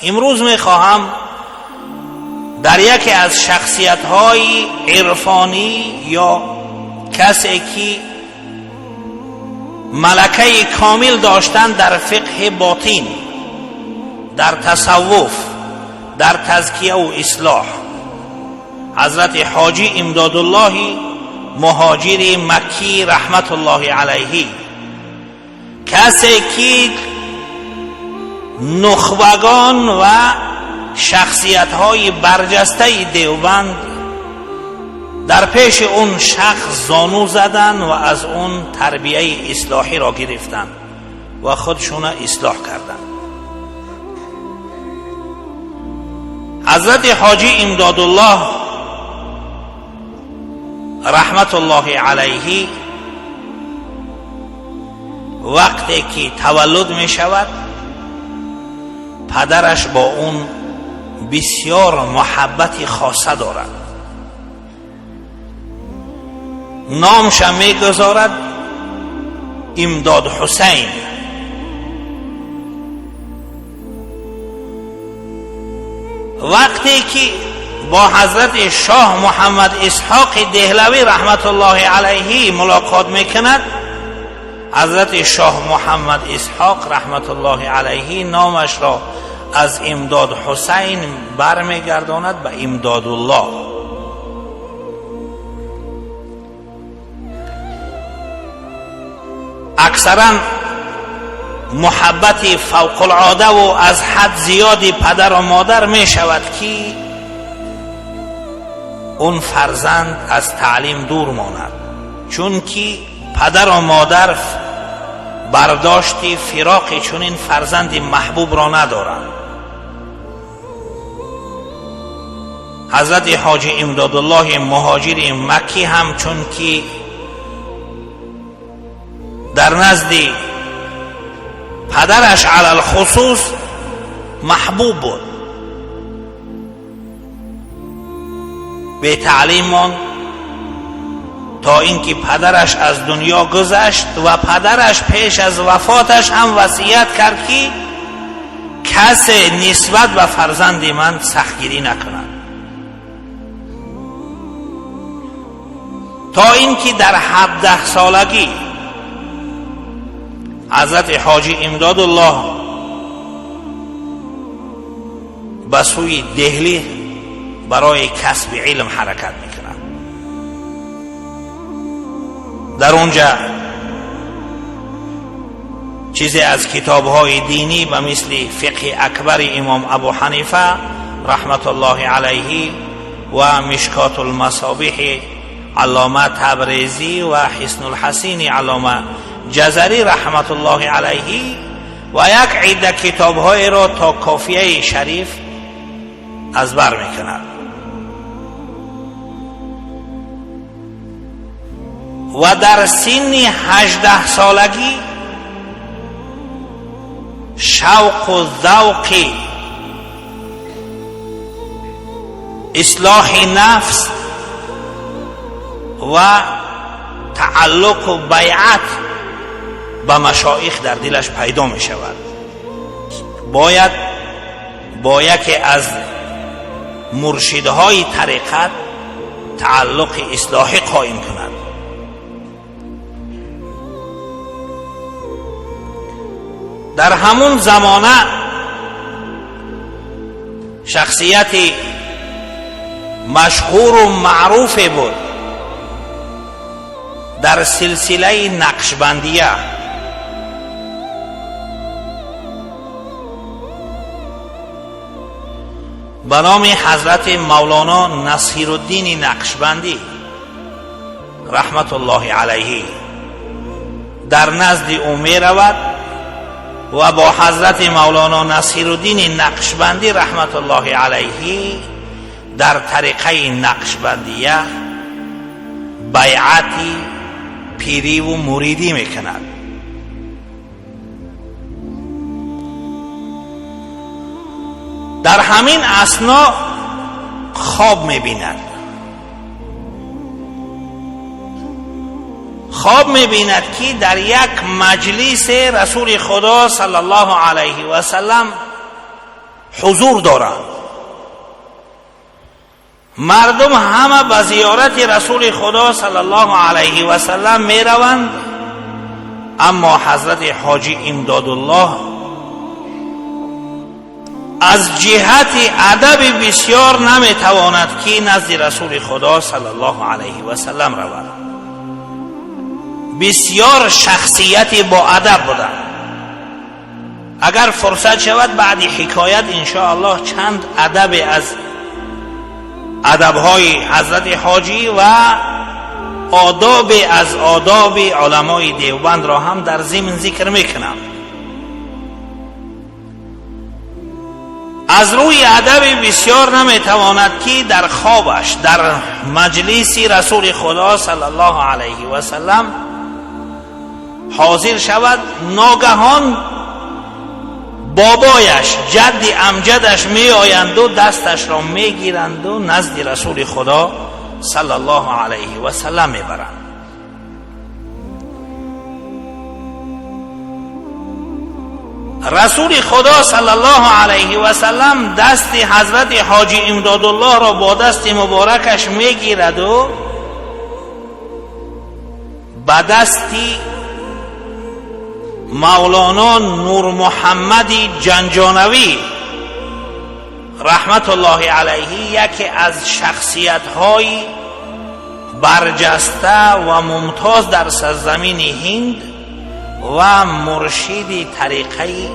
امروز میخواهم در یکی از شخصیت‌های عرفانی یا کسی که ملکه کامل داشتن در فقه باطن، در تصوف، در تزکیه و اصلاح، حضرت حاجی امدادالله مهاجر مکی رحمت الله علیه، کسی که نخبگان و شخصیت‌های برجسته دیوبند در پیش اون شخص زانو زدن و از اون تربیه اصلاحی را گرفتن و خودشون اصلاح کردن. حضرت حاجی امدادالله رحمت الله علیه وقتی که تولد می شود، پدرش با اون بسیار محبت خاصه دارد. نامش می گذارد امداد حسین. وقتی که با حضرت شاه محمد اسحاق دهلوی رحمت الله علیه ملاقات میکند، حضرت شاه محمد اسحاق رحمت الله علیه نامش را از امداد حسین برمیگرداند به امدادالله. اکثرا محبت فوق العاده و از حد زیادی پدر و مادر می شود که اون فرزند از تعلیم دور ماند، چون که پدر و مادر برداشت فراق چون این فرزند محبوب را ندارند. حضرت حاجی امدادالله مهاجر مکی هم چون که در نزد پدرش علی الخصوص محبوب بود، به تعلیم ماند تا اینکه پدرش از دنیا گذشت و پدرش پیش از وفاتش هم وصیت کرد که کسی نسبت به فرزند من سختگیری نکند، تا اینکه در 17 سالگی حضرت حاجی امدادالله به سوی دهلی برای کسب علم حرکت میکنند. در اونجا چیزی از کتاب‌های دینی و مثل فقه اکبر امام ابو حنیفه رحمت الله علیه و مشکات المصابیح علامه تبریزی و حسن الحسین علامه جزری رحمت الله علیه و یک عده کتاب‌های را تا کافیه شریف از بر میکند. و در سن 18 سالگی شوق و ذوق اصلاح نفس و تعلق و بیعت به مشایخ در دلش پیدا می شود. باید با یکی از مرشدهای طریقت تعلق اصلاحی قائم کند. در همون زمانه شخصیت مشهور و معروف بود در سلسله نقشبندیه، به نام حضرت مولانا نصیرالدین نقشبندی رحمت الله علیه. در نزد او می رود و با حضرت مولانا نصیرالدین نقشبندی رحمت الله علیه در طریقه نقشبندیه بیعتی پیری و مریدی میکند. در همین اثنا خواب میبیند. خواب میبیند که در یک مجلس رسول خدا صلی الله علیه و سلم حضور دارند. مردم همه به زیارت رسول خدا صلی الله علیه و سلم می روند، اما حضرت حاجی امدادالله از جهت ادب بسیار نمی تواند که نزد رسول خدا صلی الله علیه و سلم رود. بسیار شخصیت با ادب بودند. اگر فرصت شود بعد حکایت ان شاء الله چند ادب از ادب‌های حضرت حاجی و آداب از آداب علمای دیوبند را هم در ضمن ذکر میکنم. از روی ادب بسیار نمیتواند که در خوابش در مجلس رسول خدا صلی الله علیه و سلم حاضر شود. ناگهان بابایش جد امجدش می آیند و دستش را می گیرند و نزد رسول خدا صلی الله علیه و سلم می برند. رسول خدا صلی الله علیه و سلم دست حضرت حاجی امدادالله را با دست مبارکش می گیرد و به دستی مولانا نور محمد جنجانوی رحمت الله علیه، یکی از شخصیت‌های برجسته و ممتاز در سرزمین هند و مرشد طریقه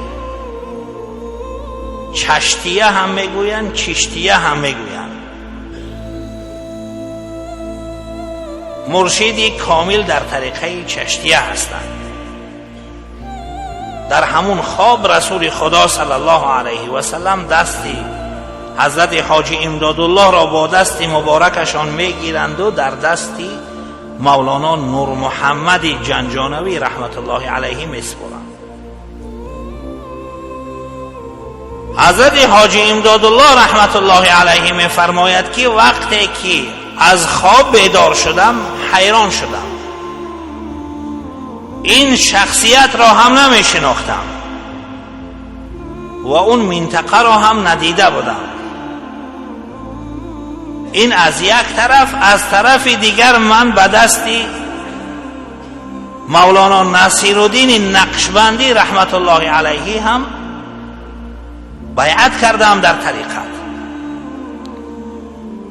چشتیه هم میگویند، چشتیه هم میگویند، مرشدی کامل در طریقه چشتیه هستند. در همون خواب رسول خدا صلی الله علیه و سلم دستی حضرت حاجی امدادالله را با دست مبارکشان میگیرند و در دستی مولانا نور محمد جنجانوی رحمت الله علیه میسپارند. حضرت حاجی امدادالله رحمت الله علیه میفرماید که وقتی که از خواب بیدار شدم حیران شدم، این شخصیت را هم نمی شناختم و اون منطقه را هم ندیده بودم. این از یک طرف، از طرف دیگر من به دستی مولانا نصیرالدین نقشبندی رحمت الله علیه هم بیعت کردم در طریقت.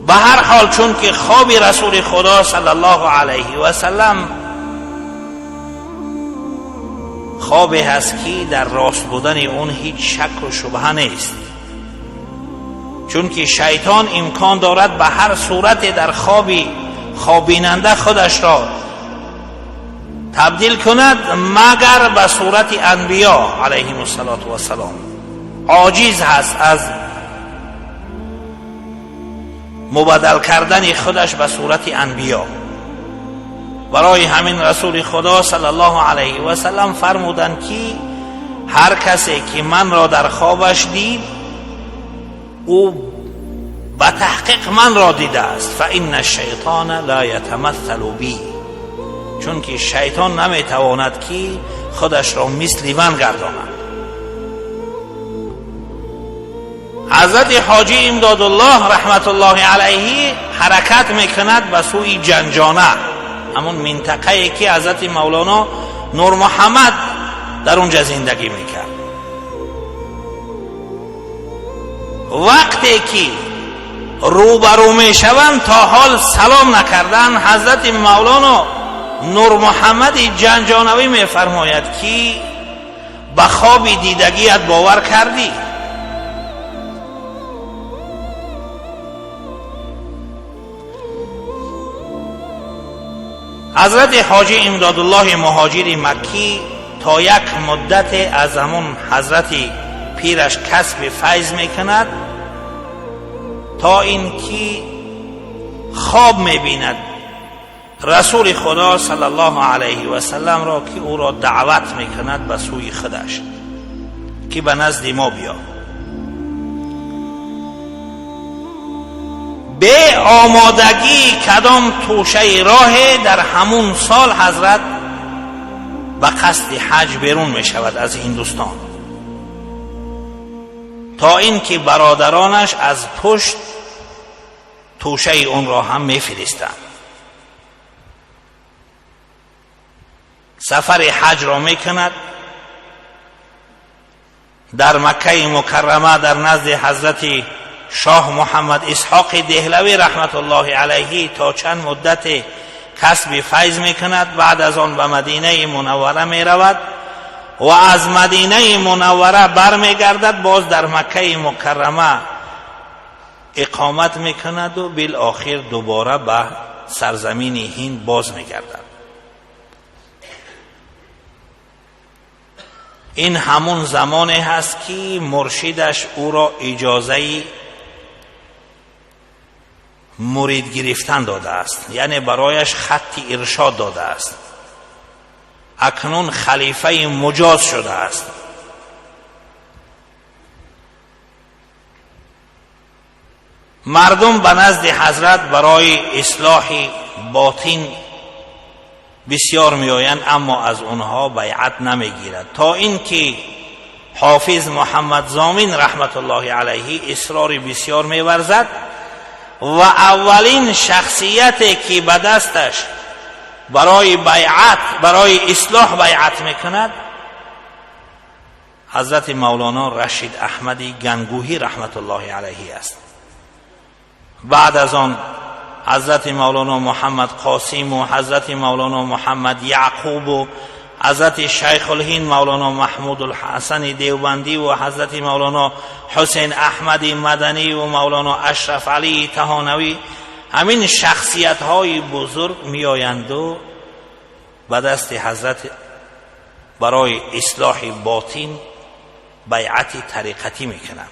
به هر حال چون که خواب رسول خدا صلی الله علیه و سلم خوابی هست که در راست بودن اون هیچ شک و شبهه نیست، چون که شیطان امکان دارد به هر صورت در خوابیننده خودش را تبدیل کند مگر به صورت انبیا علیهم السلام. عاجز هست از مبدل کردن خودش به صورت انبیا. برای همین رسول خدا صلی الله علیه و سلم فرمودند که هر کسی که من را در خوابش دید او به تحقیق من را دیده است. فإن الشیطان لا یتمثل بی، چون که شیطان نمیتواند که خودش را مثل من گرداند. حضرت حاجی امدادالله رحمت الله علیه حرکت میکند به سوی جنجانه، همون منطقه‌ای که حضرت مولانا نور محمد در اونجا زندگی میکرد. وقتی که روبرو میشوند تا حال سلام نکردن، حضرت مولانا نور محمد جنجانوی میفرماید که به خواب دیدگیت باور کردی؟ حضرت حاجی امدادالله مهاجر مکی تا یک مدت از همون حضرت پیرش کسب فیض میکند تا اینکه خواب میبیند رسول خدا صلی الله علیه و سلم را که او را دعوت میکند به سوی خودش که به نزد ما بیا. به آمادگی کدام توشه راه در همون سال حضرت به قصد حج بیرون می شود از هندوستان. تا اینکه برادرانش از پشت توشه اون را هم میفرستند. سفر حج را میکند، در مکه مکرمه در نزد حضرت شاه محمد اسحاق دهلوی رحمت الله علیه تا چند مدت کسب فیض میکند. بعد از آن به مدینه منوره میرود و از مدینه منوره برمیگردد، باز در مکه مکرمه اقامت میکند و بالآخر دوباره به سرزمین هند باز میگردد. این همون زمانی هست که مرشدش او را اجازه مرید گرفتن داده است، یعنی برایش خط ارشاد داده است. اکنون خلیفه مجاز شده است. مردم به نزد حضرت برای اصلاح باطن بسیار میآیند، اما از اونها بیعت نمیگیرد، تا اینکه حافظ محمد ضامن رحمت الله علیه اصرار بسیار میورزد و اولین شخصیتی که به دستش برای بیعت، برای اصلاح بیعت میکند، حضرت مولانا رشید احمدی گنگوهی رحمت الله علیه است. بعد از آن حضرت مولانا محمد قاسم و حضرت مولانا محمد یعقوب و حضرت شیخ الهند مولانا محمود الحسن دیوبندی و حضرت مولانا حسین احمد مدنی و مولانا اشرف علی تهانوی، همین شخصیت های بزرگ می آیند و به دست حضرت برای اصلاح باطن بیعت طریقتی می کنند.